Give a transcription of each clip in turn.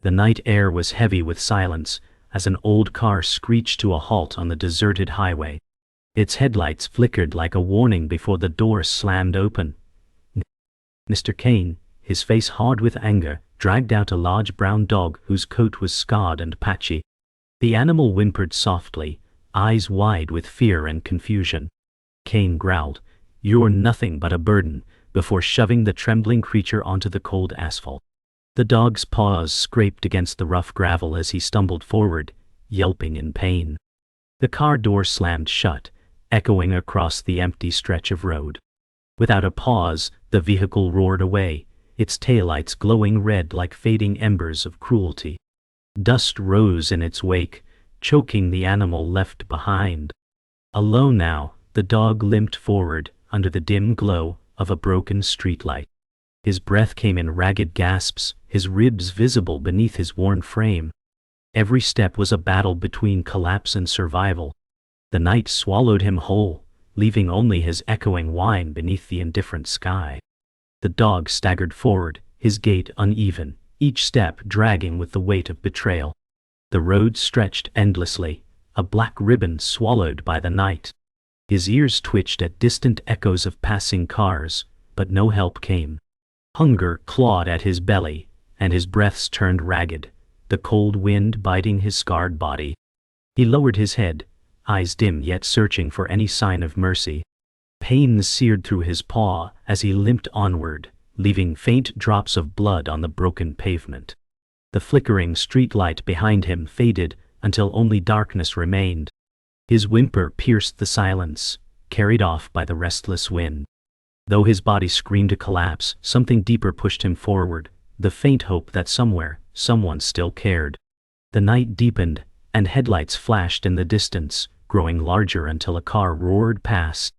The night air was heavy with silence as an old car screeched to a halt on the deserted highway. Its headlights flickered like a warning before the door slammed open. Mr. Kane, his face hard with anger, dragged out a large brown dog whose coat was scarred and patchy. The animal whimpered softly, eyes wide with fear and confusion. Kane growled, "You're nothing but a burden," before shoving the trembling creature onto the cold asphalt. The dog's paws scraped against the rough gravel as he stumbled forward, yelping in pain. The car door slammed shut, echoing across the empty stretch of road. Without a pause, the vehicle roared away, its taillights glowing red like fading embers of cruelty. Dust rose in its wake, choking the animal left behind. Alone now, the dog limped forward under the dim glow of a broken streetlight. His breath came in ragged gasps, his ribs visible beneath his worn frame. Every step was a battle between collapse and survival. The night swallowed him whole, leaving only his echoing whine beneath the indifferent sky. The dog staggered forward, his gait uneven, each step dragging with the weight of betrayal. The road stretched endlessly, a black ribbon swallowed by the night. His ears twitched at distant echoes of passing cars, but no help came. Hunger clawed at his belly, and his breaths turned ragged, the cold wind biting his scarred body. He lowered his head, eyes dim yet searching for any sign of mercy. Pain seared through his paw as he limped onward, leaving faint drops of blood on the broken pavement. The flickering streetlight behind him faded until only darkness remained. His whimper pierced the silence, carried off by the restless wind. Though his body screamed to collapse, something deeper pushed him forward, the faint hope that somewhere, someone still cared. The night deepened, and headlights flashed in the distance, growing larger until a car roared past.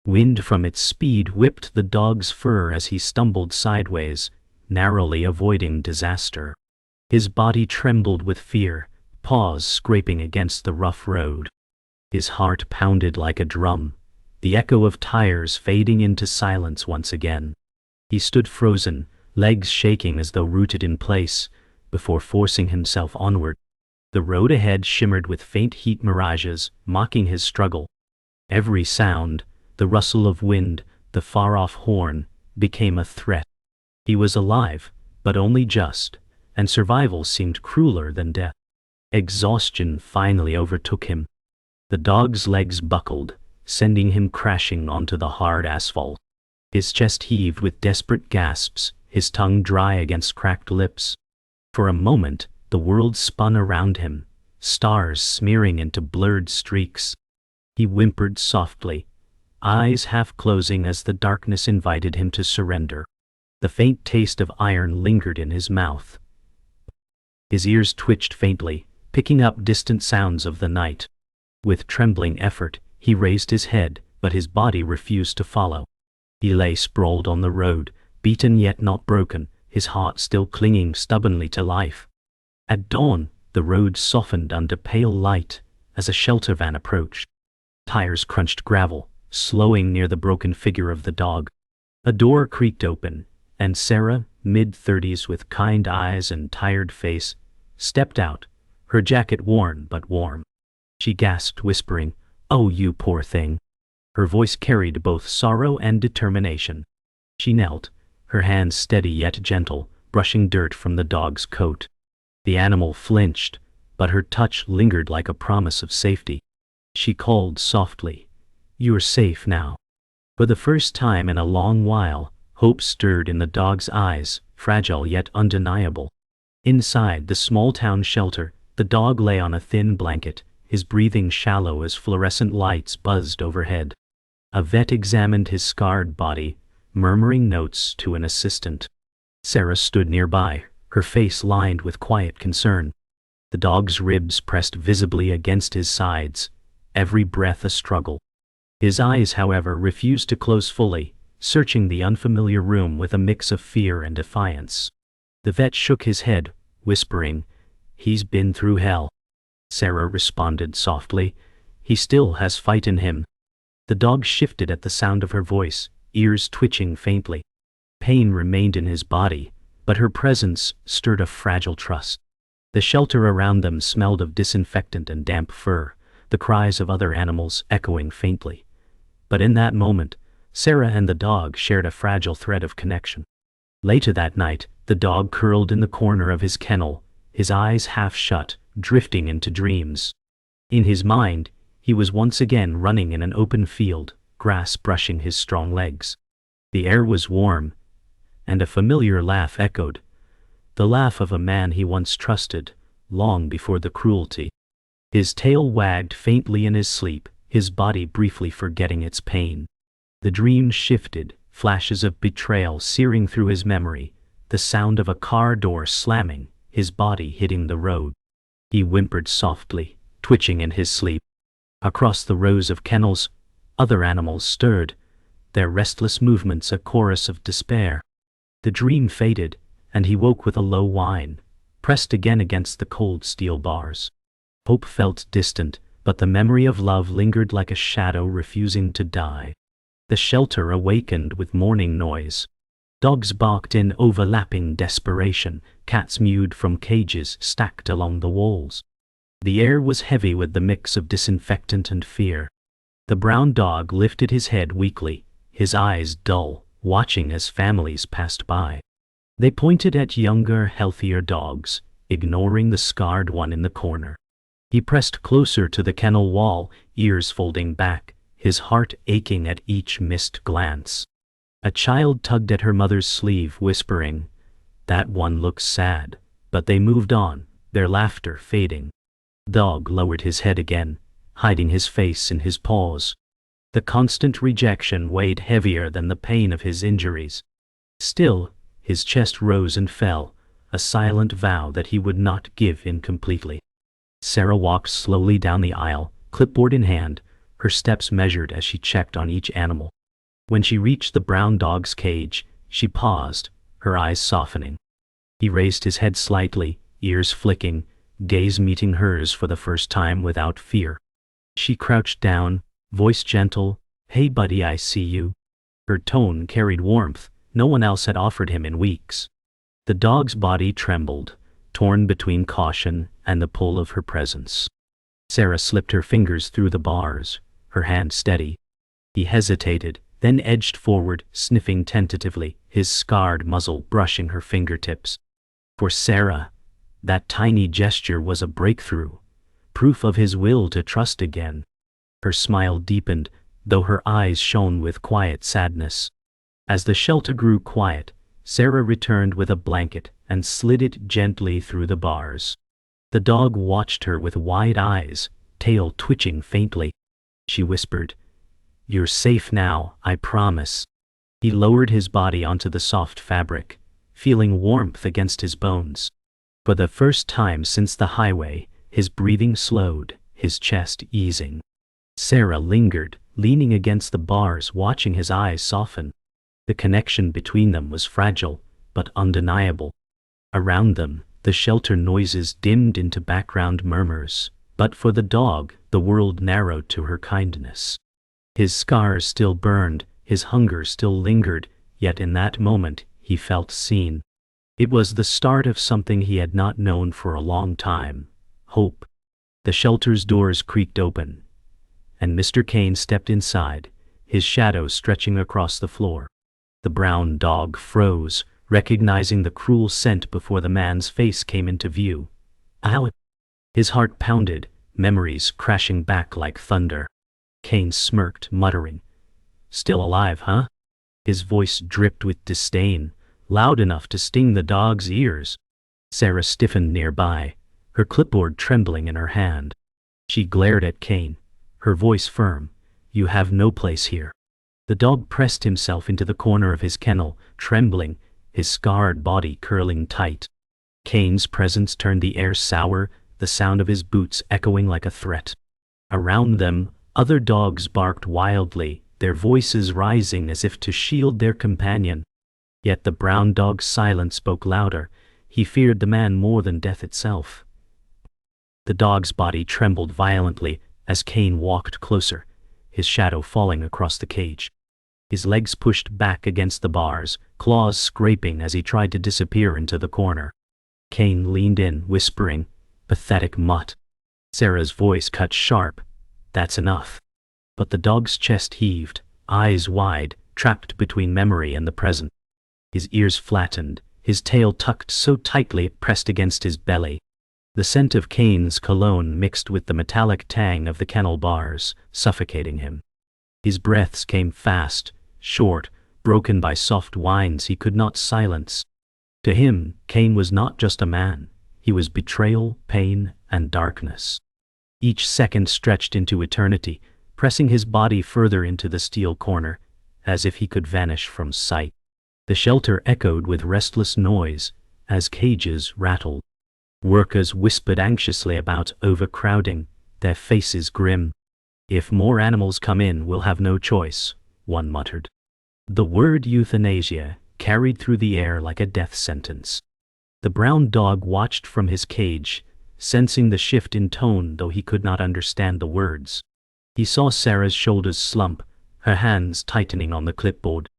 Wind from its speed whipped the dog's fur as he stumbled sideways, narrowly avoiding disaster. His body trembled with fear, paws scraping against the rough road. His heart pounded like a drum, the echo of tires fading into silence once again. He stood frozen, legs shaking as though rooted in place, before forcing himself onward. The road ahead shimmered with faint heat mirages, mocking his struggle. Every sound, the rustle of wind, the far-off horn, became a threat. He was alive, but only just, and survival seemed crueler than death. Exhaustion finally overtook him. The dog's legs buckled, sending him crashing onto the hard asphalt. His chest heaved with desperate gasps, his tongue dry against cracked lips. For a moment, the world spun around him, stars smearing into blurred streaks. He whimpered softly, eyes half closing as the darkness invited him to surrender. The faint taste of iron lingered in his mouth. His ears twitched faintly, picking up distant sounds of the night. With trembling effort, he raised his head, but his body refused to follow. He lay sprawled on the road, beaten yet not broken, his heart still clinging stubbornly to life. At dawn, the road softened under pale light as a shelter van approached. Tires crunched gravel, slowing near the broken figure of the dog. A door creaked open, and Sarah, mid-30s with kind eyes and tired face, stepped out, her jacket worn but warm. She gasped, whispering, "Oh, you poor thing." Her voice carried both sorrow and determination. She knelt, her hands steady yet gentle, brushing dirt from the dog's coat. The animal flinched, but her touch lingered like a promise of safety. She called softly, "You're safe now." For the first time in a long while, hope stirred in the dog's eyes, fragile yet undeniable. Inside the small-town shelter, the dog lay on a thin blanket, his breathing shallow as fluorescent lights buzzed overhead. A vet examined his scarred body, murmuring notes to an assistant. Sarah stood nearby, her face lined with quiet concern. The dog's ribs pressed visibly against his sides, every breath a struggle. His eyes, however, refused to close fully, searching the unfamiliar room with a mix of fear and defiance. The vet shook his head, whispering, "He's been through hell." Sarah responded softly, "He still has fight in him." The dog shifted at the sound of her voice, ears twitching faintly. Pain remained in his body, but her presence stirred a fragile trust. The shelter around them smelled of disinfectant and damp fur, the cries of other animals echoing faintly. But in that moment, Sarah and the dog shared a fragile thread of connection. Later that night, the dog curled in the corner of his kennel, his eyes half shut, drifting into dreams. In his mind, he was once again running in an open field, grass brushing his strong legs. The air was warm, and a familiar laugh echoed, the laugh of a man he once trusted, long before the cruelty. His tail wagged faintly in his sleep, his body briefly forgetting its pain. The dream shifted, flashes of betrayal searing through his memory, the sound of a car door slamming, his body hitting the road. He whimpered softly, twitching in his sleep. Across the rows of kennels, other animals stirred, their restless movements a chorus of despair. The dream faded, and he woke with a low whine, pressed again against the cold steel bars. Hope felt distant, but the memory of love lingered like a shadow refusing to die. The shelter awakened with morning noise. Dogs barked in overlapping desperation, cats mewed from cages stacked along the walls. The air was heavy with the mix of disinfectant and fear. The brown dog lifted his head weakly, his eyes dull, watching as families passed by. They pointed at younger, healthier dogs, ignoring the scarred one in the corner. He pressed closer to the kennel wall, ears folding back, his heart aching at each missed glance. A child tugged at her mother's sleeve, whispering, "That one looks sad," but they moved on, their laughter fading. Dog lowered his head again, hiding his face in his paws. The constant rejection weighed heavier than the pain of his injuries. Still, his chest rose and fell, a silent vow that he would not give in completely. Sarah walked slowly down the aisle, clipboard in hand, her steps measured as she checked on each animal. When she reached the brown dog's cage, she paused, her eyes softening. He raised his head slightly, ears flicking, gaze meeting hers for the first time without fear. She crouched down, voice gentle, "Hey buddy, I see you." Her tone carried warmth no one else had offered him in weeks. The dog's body trembled, torn between caution and the pull of her presence. Sarah slipped her fingers through the bars, her hand steady. He hesitated, then edged forward, sniffing tentatively, his scarred muzzle brushing her fingertips. For Sarah, that tiny gesture was a breakthrough, proof of his will to trust again. Her smile deepened, though her eyes shone with quiet sadness. As the shelter grew quiet, Sarah returned with a blanket and slid it gently through the bars. The dog watched her with wide eyes, tail twitching faintly. She whispered, "You're safe now, I promise." He lowered his body onto the soft fabric, feeling warmth against his bones. For the first time since the highway, his breathing slowed, his chest easing. Sarah lingered, leaning against the bars, watching his eyes soften. The connection between them was fragile, but undeniable. Around them, the shelter noises dimmed into background murmurs, but for the dog, the world narrowed to her kindness. His scars still burned, his hunger still lingered, yet in that moment, he felt seen. It was the start of something he had not known for a long time: hope. The shelter's doors creaked open, and Mr. Kane stepped inside, his shadow stretching across the floor. The brown dog froze, recognizing the cruel scent before the man's face came into view. Ow! His heart pounded, memories crashing back like thunder. Kane smirked, muttering, "Still alive, huh?" His voice dripped with disdain, loud enough to sting the dog's ears. Sarah stiffened nearby, her clipboard trembling in her hand. She glared at Kane, her voice firm, "You have no place here." The dog pressed himself into the corner of his kennel, trembling, his scarred body curling tight. Kane's presence turned the air sour, the sound of his boots echoing like a threat. Around them, other dogs barked wildly, their voices rising as if to shield their companion. Yet the brown dog's silence spoke louder. He feared the man more than death itself. The dog's body trembled violently as Kane walked closer, his shadow falling across the cage. His legs pushed back against the bars, claws scraping as he tried to disappear into the corner. Kane leaned in, whispering, "Pathetic mutt." Sarah's voice cut sharp. "That's enough." But the dog's chest heaved, eyes wide, trapped between memory and the present. His ears flattened, his tail tucked so tightly it pressed against his belly. The scent of Kane's cologne mixed with the metallic tang of the kennel bars, suffocating him. His breaths came fast, short, broken by soft whines he could not silence. To him, Kane was not just a man. He was betrayal, pain, and darkness. Each second stretched into eternity, pressing his body further into the steel corner, as if he could vanish from sight. The shelter echoed with restless noise as cages rattled. Workers whispered anxiously about overcrowding, their faces grim. "If more animals come in, we'll have no choice," one muttered. The word euthanasia carried through the air like a death sentence. The brown dog watched from his cage, sensing the shift in tone though he could not understand the words. He saw Sarah's shoulders slump, her hands tightening on the clipboard.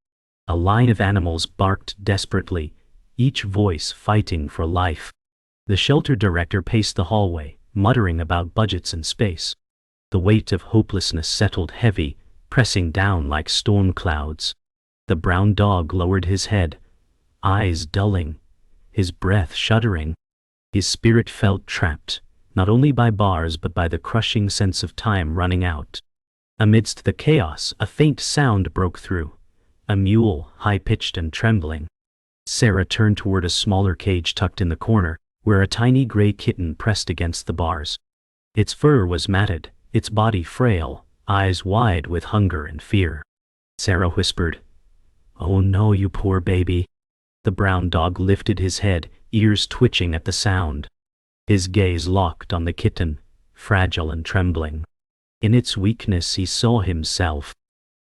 A line of animals barked desperately, each voice fighting for life. The shelter director paced the hallway, muttering about budgets and space. The weight of hopelessness settled heavy, pressing down like storm clouds. The brown dog lowered his head, eyes dulling, his breath shuddering. His spirit felt trapped, not only by bars but by the crushing sense of time running out. Amidst the chaos, a faint sound broke through, a mewl, high-pitched and trembling. Sarah turned toward a smaller cage tucked in the corner, where a tiny gray kitten pressed against the bars. Its fur was matted, its body frail, eyes wide with hunger and fear. Sarah whispered, "Oh no, you poor baby." The brown dog lifted his head, ears twitching at the sound. His gaze locked on the kitten, fragile and trembling. In its weakness he saw himself.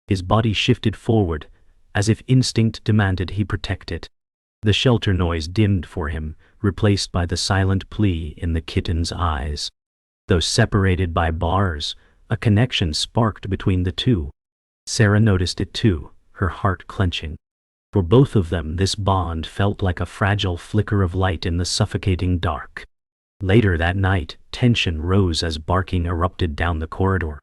His body shifted forward, as if instinct demanded he protect it. The shelter noise dimmed for him, replaced by the silent plea in the kitten's eyes. Though separated by bars, a connection sparked between the two. Sarah noticed it too, her heart clenching. For both of them, this bond felt like a fragile flicker of light in the suffocating dark. Later that night, tension rose as barking erupted down the corridor.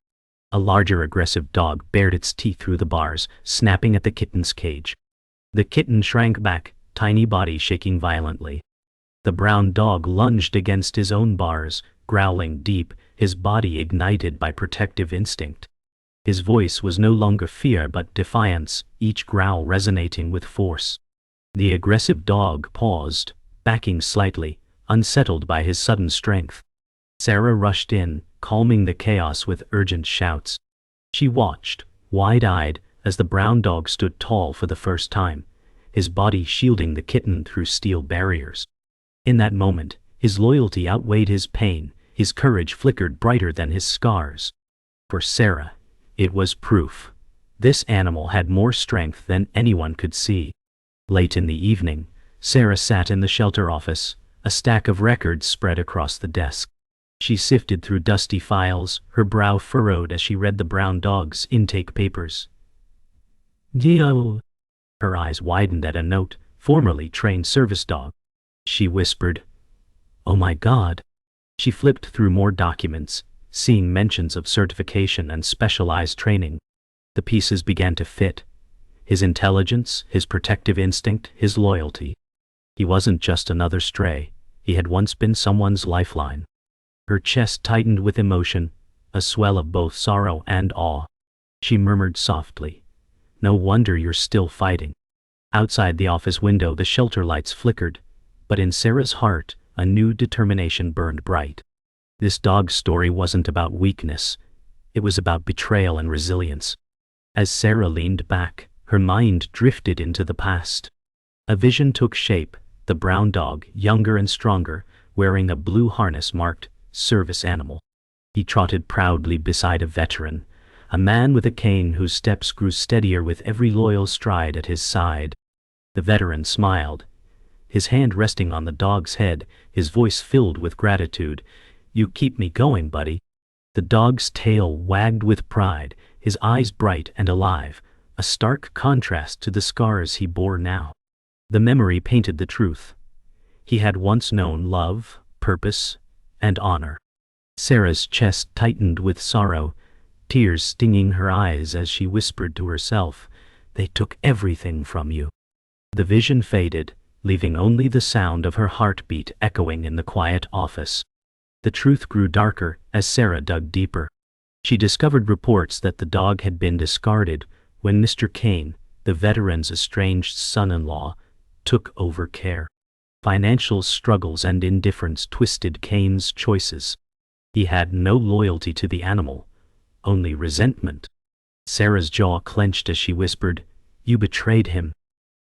A larger aggressive dog bared its teeth through the bars, snapping at the kitten's cage. The kitten shrank back, tiny body shaking violently. The brown dog lunged against his own bars, growling deep, his body ignited by protective instinct. His voice was no longer fear but defiance, each growl resonating with force. The aggressive dog paused, backing slightly, unsettled by his sudden strength. Sarah rushed in, calming the chaos with urgent shouts. She watched, wide-eyed, as the brown dog stood tall for the first time, his body shielding the kitten through steel barriers. In that moment, his loyalty outweighed his pain, his courage flickered brighter than his scars. For Sarah, it was proof. This animal had more strength than anyone could see. Late in the evening, Sarah sat in the shelter office, a stack of records spread across the desk. She sifted through dusty files, her brow furrowed as she read the brown dog's intake papers. "Dio." Her eyes widened at a note, "formerly trained service dog." She whispered, "Oh my God." She flipped through more documents, seeing mentions of certification and specialized training. The pieces began to fit. His intelligence, his protective instinct, his loyalty. He wasn't just another stray. He had once been someone's lifeline. Her chest tightened with emotion, a swell of both sorrow and awe. She murmured softly, "No wonder you're still fighting." Outside the office window, the shelter lights flickered, but in Sarah's heart, a new determination burned bright. This dog's story wasn't about weakness. It was about betrayal and resilience. As Sarah leaned back, her mind drifted into the past. A vision took shape, the brown dog, younger and stronger, wearing a blue harness marked service animal. He trotted proudly beside a veteran, a man with a cane whose steps grew steadier with every loyal stride at his side. The veteran smiled, his hand resting on the dog's head, his voice filled with gratitude. "You keep me going, buddy." The dog's tail wagged with pride, his eyes bright and alive, a stark contrast to the scars he bore now. The memory painted the truth. He had once known love, purpose, and honor. Sarah's chest tightened with sorrow, tears stinging her eyes as she whispered to herself, "They took everything from you." The vision faded, leaving only the sound of her heartbeat echoing in the quiet office. The truth grew darker as Sarah dug deeper. She discovered reports that the dog had been discarded when Mr. Kane, the veteran's estranged son-in-law, took over care. Financial struggles and indifference twisted Kane's choices. He had no loyalty to the animal, only resentment. Sarah's jaw clenched as she whispered, "You betrayed him."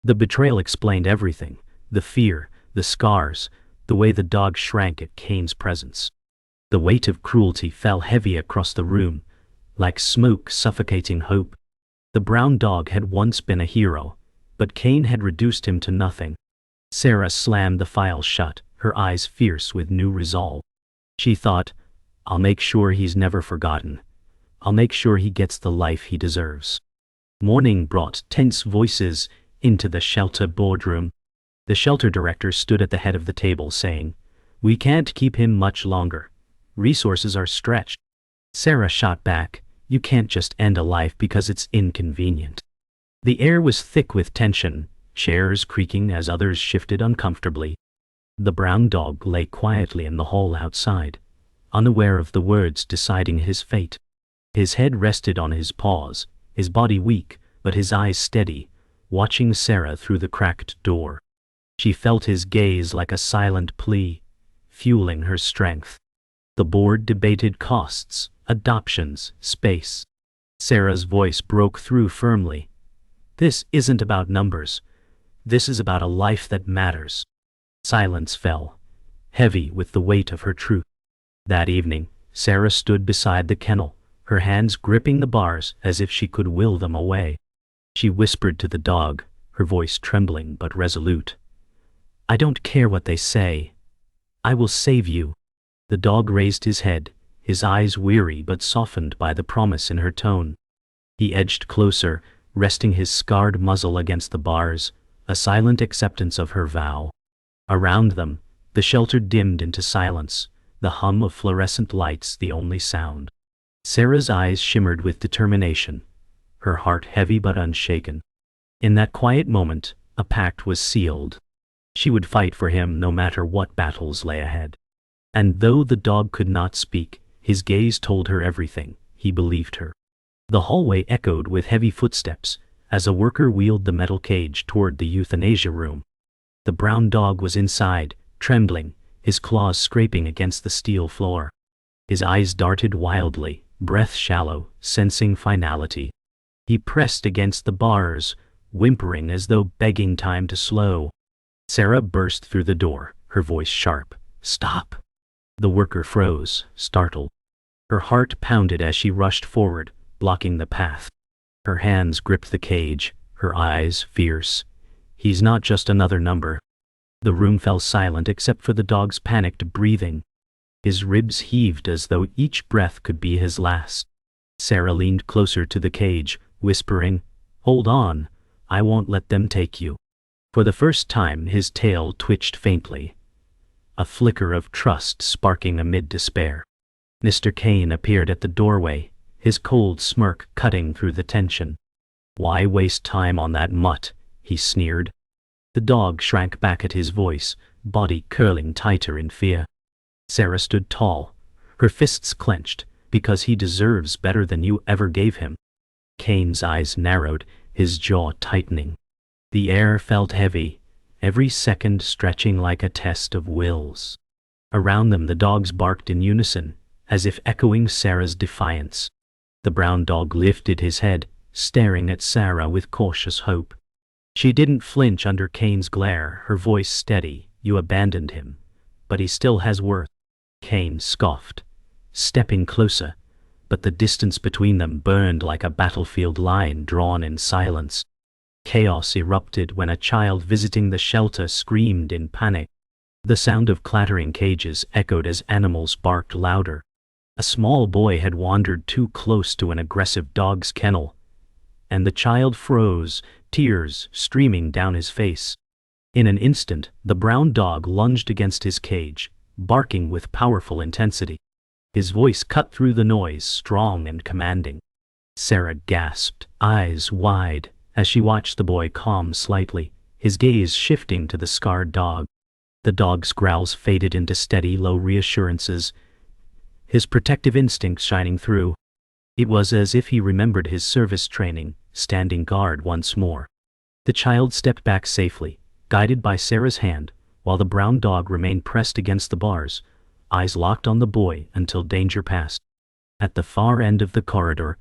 The betrayal explained everything: the fear, the scars, the way the dog shrank at Kane's presence. The weight of cruelty fell heavy across the room, like smoke suffocating hope. The brown dog had once been a hero, but Kane had reduced him to nothing. Sarah slammed the file shut, her eyes fierce with new resolve. She thought, "I'll make sure he's never forgotten. I'll make sure he gets the life he deserves." Morning brought tense voices into the shelter boardroom. The shelter director stood at the head of the table saying, "We can't keep him much longer. Resources are stretched." Sarah shot back, "You can't just end a life because it's inconvenient." The air was thick with tension, chairs creaking as others shifted uncomfortably. The brown dog lay quietly in the hall outside, unaware of the words deciding his fate. His head rested on his paws, his body weak, but his eyes steady, watching Sarah through the cracked door. She felt his gaze like a silent plea, fueling her strength. The board debated costs, adoptions, space. Sarah's voice broke through firmly. "This isn't about numbers. This is about a life that matters." Silence fell, heavy with the weight of her truth. That evening, Sarah stood beside the kennel, her hands gripping the bars as if she could will them away. She whispered to the dog, her voice trembling but resolute, "I don't care what they say. I will save you." The dog raised his head, his eyes weary but softened by the promise in her tone. He edged closer, resting his scarred muzzle against the bars, a silent acceptance of her vow. Around them, the shelter dimmed into silence, the hum of fluorescent lights the only sound. Sarah's eyes shimmered with determination, her heart heavy but unshaken. In that quiet moment, a pact was sealed. She would fight for him no matter what battles lay ahead. And though the dog could not speak, his gaze told her everything. He believed her. The hallway echoed with heavy footsteps as a worker wheeled the metal cage toward the euthanasia room. The brown dog was inside, trembling, his claws scraping against the steel floor. His eyes darted wildly, breath shallow, sensing finality. He pressed against the bars, whimpering as though begging time to slow. Sarah burst through the door, her voice sharp. "Stop!" The worker froze, startled. Her heart pounded as she rushed forward, blocking the path. Her hands gripped the cage, her eyes fierce. "He's not just another number." The room fell silent except for the dog's panicked breathing. His ribs heaved as though each breath could be his last. Sarah leaned closer to the cage, whispering, "Hold on, I won't let them take you." For the first time his tail twitched faintly, a flicker of trust sparking amid despair. Mr. Kane appeared at the doorway, his cold smirk cutting through the tension. "Why waste time on that mutt?" he sneered. The dog shrank back at his voice, body curling tighter in fear. Sarah stood tall, her fists clenched, "Because he deserves better than you ever gave him." Kane's eyes narrowed, his jaw tightening. The air felt heavy, every second stretching like a test of wills. Around them the dogs barked in unison, as if echoing Sarah's defiance. The brown dog lifted his head, staring at Sarah with cautious hope. She didn't flinch under Kane's glare, her voice steady. "You abandoned him, but he still has worth." Kane scoffed, stepping closer, but the distance between them burned like a battlefield line drawn in silence. Chaos erupted when a child visiting the shelter screamed in panic. The sound of clattering cages echoed as animals barked louder. A small boy had wandered too close to an aggressive dog's kennel, and the child froze, tears streaming down his face. In an instant, the brown dog lunged against his cage, barking with powerful intensity. His voice cut through the noise, strong and commanding. Sarah gasped, eyes wide, as she watched the boy calm slightly, his gaze shifting to the scarred dog. The dog's growls faded into steady, low reassurances, his protective instincts shining through. It was as if he remembered his service training, standing guard once more. The child stepped back safely, guided by Sarah's hand, while the brown dog remained pressed against the bars, eyes locked on the boy until danger passed. At the far end of the corridor,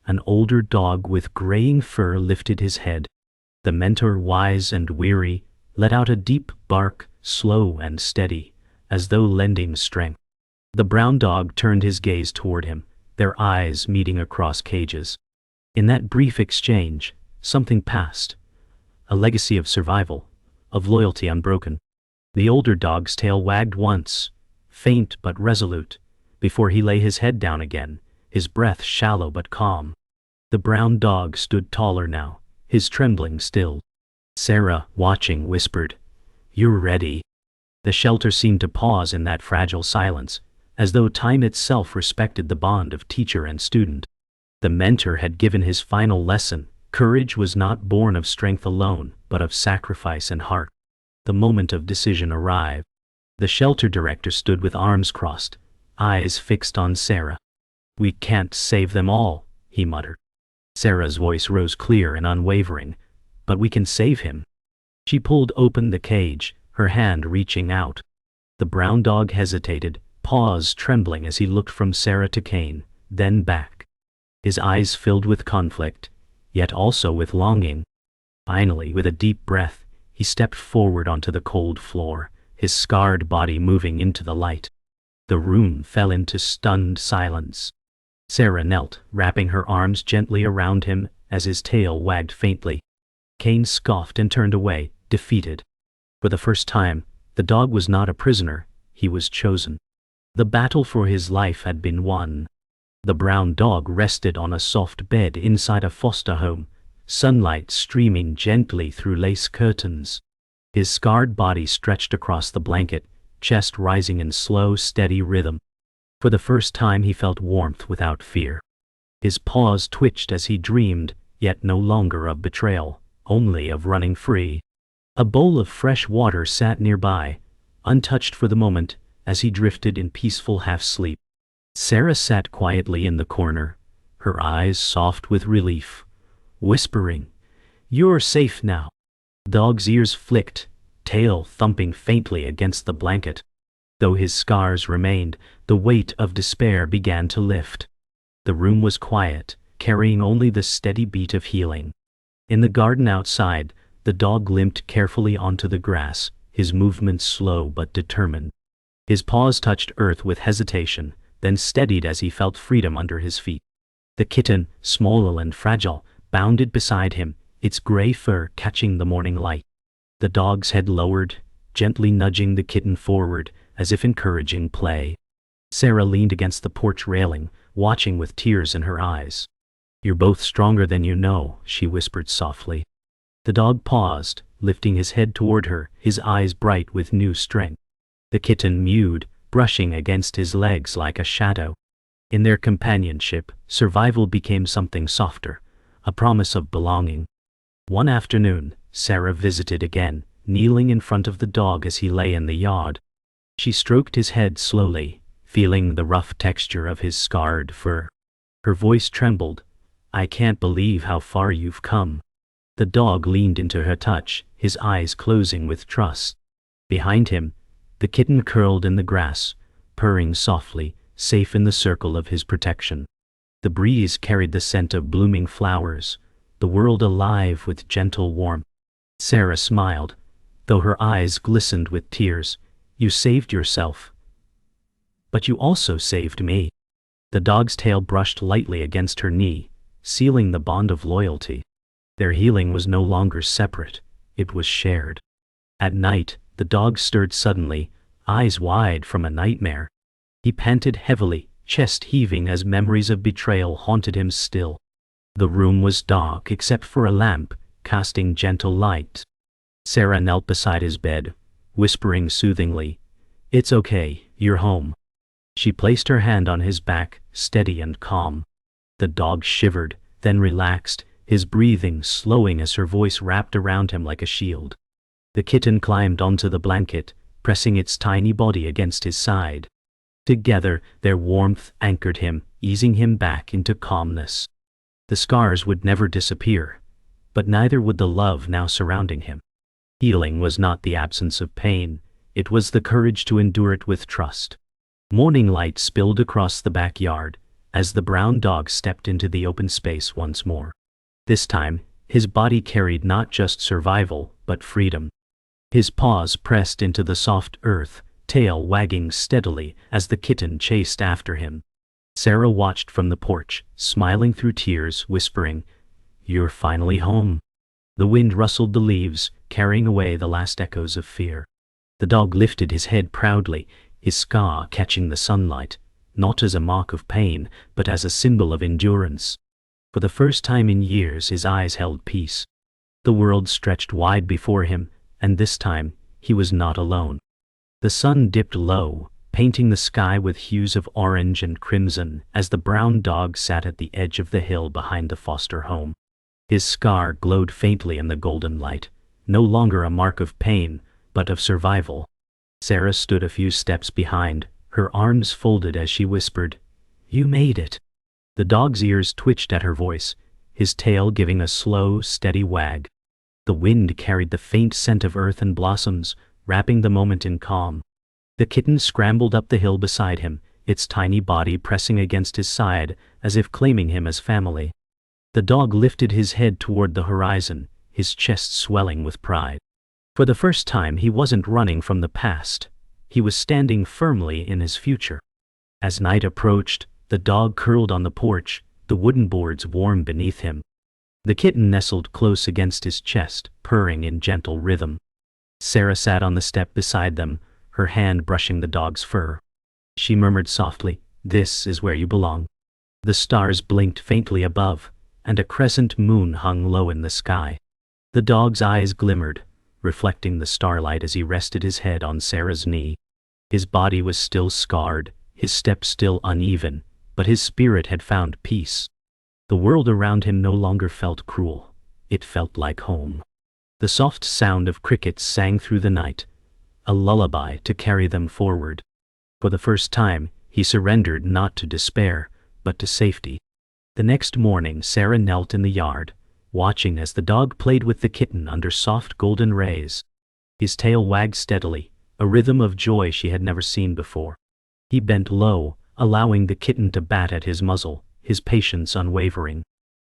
an older dog with graying fur lifted his head. The mentor, wise and weary, let out a deep bark, slow and steady, as though lending strength. The brown dog turned his gaze toward him, their eyes meeting across cages. In that brief exchange, something passed. A legacy of survival, of loyalty unbroken. The older dog's tail wagged once, faint but resolute, before he lay his head down again, his breath shallow but calm. The brown dog stood taller now, his trembling stilled. Sarah, watching, whispered, "You're ready." The shelter seemed to pause in that fragile silence, as though time itself respected the bond of teacher and student. The mentor had given his final lesson. Courage was not born of strength alone, but of sacrifice and heart. The moment of decision arrived. The shelter director stood with arms crossed, eyes fixed on Sarah. "We can't save them all," he muttered. Sarah's voice rose clear and unwavering. "But we can save him." She pulled open the cage, her hand reaching out. The brown dog hesitated, paused trembling as he looked from Sarah to Cain, then back. His eyes filled with conflict, yet also with longing. Finally, with a deep breath, he stepped forward onto the cold floor, his scarred body moving into the light. The room fell into stunned silence. Sarah knelt, wrapping her arms gently around him as his tail wagged faintly. Cain scoffed and turned away, defeated. For the first time, the dog was not a prisoner, he was chosen. The battle for his life had been won. The brown dog rested on a soft bed inside a foster home, sunlight streaming gently through lace curtains. His scarred body stretched across the blanket, chest rising in slow, steady rhythm. For the first time he felt warmth without fear. His paws twitched as he dreamed, yet no longer of betrayal, only of running free. A bowl of fresh water sat nearby, untouched for the moment, as he drifted in peaceful half-sleep. Sarah sat quietly in the corner, her eyes soft with relief, whispering, "You're safe now." Dog's ears flicked, tail thumping faintly against the blanket. Though his scars remained, the weight of despair began to lift. The room was quiet, carrying only the steady beat of healing. In the garden outside, the dog limped carefully onto the grass, his movements slow but determined. His paws touched earth with hesitation, then steadied as he felt freedom under his feet. The kitten, small and fragile, bounded beside him, its gray fur catching the morning light. The dog's head lowered, gently nudging the kitten forward, as if encouraging play. Sarah leaned against the porch railing, watching with tears in her eyes. "You're both stronger than you know," she whispered softly. The dog paused, lifting his head toward her, his eyes bright with new strength. The kitten mewed, brushing against his legs like a shadow. In their companionship, survival became something softer, a promise of belonging. One afternoon, Sarah visited again, kneeling in front of the dog as he lay in the yard. She stroked his head slowly, feeling the rough texture of his scarred fur. Her voice trembled, "I can't believe how far you've come." The dog leaned into her touch, his eyes closing with trust. Behind him, the kitten curled in the grass, purring softly, safe in the circle of his protection. The breeze carried the scent of blooming flowers, the world alive with gentle warmth. Sarah smiled, though her eyes glistened with tears. "You saved yourself. But you also saved me." The dog's tail brushed lightly against her knee, sealing the bond of loyalty. Their healing was no longer separate, it was shared. At night, the dog stirred suddenly, eyes wide from a nightmare. He panted heavily, chest heaving as memories of betrayal haunted him still. The room was dark except for a lamp, casting gentle light. Sarah knelt beside his bed, whispering soothingly, "It's okay, you're home." She placed her hand on his back, steady and calm. The dog shivered, then relaxed, his breathing slowing as her voice wrapped around him like a shield. The kitten climbed onto the blanket, pressing its tiny body against his side. Together, their warmth anchored him, easing him back into calmness. The scars would never disappear, but neither would the love now surrounding him. Healing was not the absence of pain, it was the courage to endure it with trust. Morning light spilled across the backyard as the brown dog stepped into the open space once more. This time, his body carried not just survival, but freedom. His paws pressed into the soft earth, tail wagging steadily as the kitten chased after him. Sarah watched from the porch, smiling through tears, whispering, "You're finally home." The wind rustled the leaves, carrying away the last echoes of fear. The dog lifted his head proudly, his scar catching the sunlight, not as a mark of pain, but as a symbol of endurance. For the first time in years, his eyes held peace. The world stretched wide before him, and this time, he was not alone. The sun dipped low, painting the sky with hues of orange and crimson as the brown dog sat at the edge of the hill behind the foster home. His scar glowed faintly in the golden light, no longer a mark of pain, but of survival. Sarah stood a few steps behind, her arms folded as she whispered, "You made it." The dog's ears twitched at her voice, his tail giving a slow, steady wag. The wind carried the faint scent of earth and blossoms, wrapping the moment in calm. The kitten scrambled up the hill beside him, its tiny body pressing against his side as if claiming him as family. The dog lifted his head toward the horizon, his chest swelling with pride. For the first time, he wasn't running from the past. He was standing firmly in his future. As night approached, the dog curled on the porch, the wooden boards warm beneath him. The kitten nestled close against his chest, purring in gentle rhythm. Sarah sat on the step beside them, her hand brushing the dog's fur. She murmured softly, "This is where you belong." The stars blinked faintly above, and a crescent moon hung low in the sky. The dog's eyes glimmered, reflecting the starlight as he rested his head on Sarah's knee. His body was still scarred, his steps still uneven, but his spirit had found peace. The world around him no longer felt cruel. It felt like home. The soft sound of crickets sang through the night, a lullaby to carry them forward. For the first time, he surrendered not to despair, but to safety. The next morning, Sarah knelt in the yard, watching as the dog played with the kitten under soft golden rays. His tail wagged steadily, a rhythm of joy she had never seen before. He bent low, allowing the kitten to bat at his muzzle, his patience unwavering.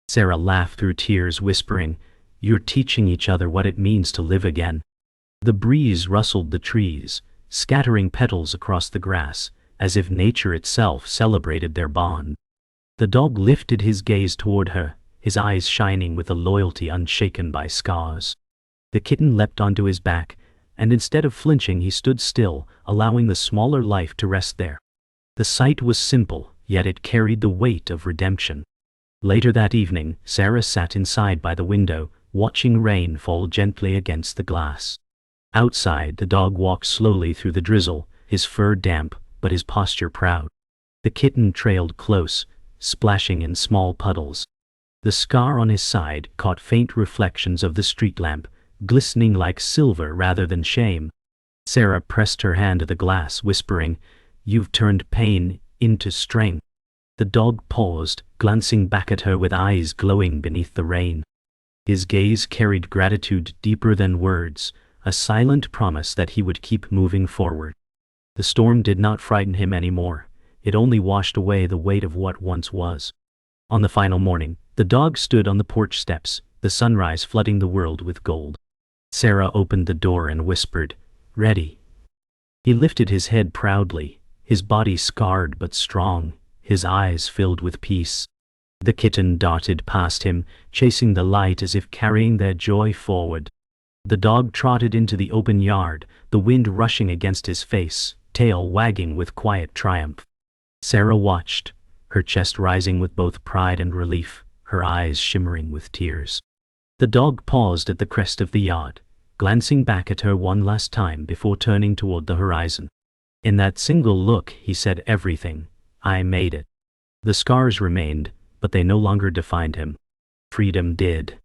Sarah laughed through tears, whispering, "You're teaching each other what it means to live again." The breeze rustled the trees, scattering petals across the grass, as if nature itself celebrated their bond. The dog lifted his gaze toward her, his eyes shining with a loyalty unshaken by scars. The kitten leapt onto his back, and instead of flinching he stood still, allowing the smaller life to rest there. The sight was simple, yet it carried the weight of redemption. Later that evening, Sarah sat inside by the window, watching rain fall gently against the glass. Outside, the dog walked slowly through the drizzle, his fur damp, but his posture proud. The kitten trailed close, splashing in small puddles. The scar on his side caught faint reflections of the street lamp, glistening like silver rather than shame. Sarah pressed her hand to the glass, whispering, "You've turned pain into strength." The dog paused, glancing back at her with eyes glowing beneath the rain. His gaze carried gratitude deeper than words, a silent promise that he would keep moving forward. The storm did not frighten him anymore. It only washed away the weight of what once was. On the final morning, the dog stood on the porch steps, the sunrise flooding the world with gold. Sarah opened the door and whispered, "Ready." He lifted his head proudly, his body scarred but strong, his eyes filled with peace. The kitten darted past him, chasing the light as if carrying their joy forward. The dog trotted into the open yard, the wind rushing against his face, tail wagging with quiet triumph. Sarah watched, her chest rising with both pride and relief, her eyes shimmering with tears. The dog paused at the crest of the yard, glancing back at her one last time before turning toward the horizon. In that single look, he said everything. I made it. The scars remained, but they no longer defined him. Freedom did.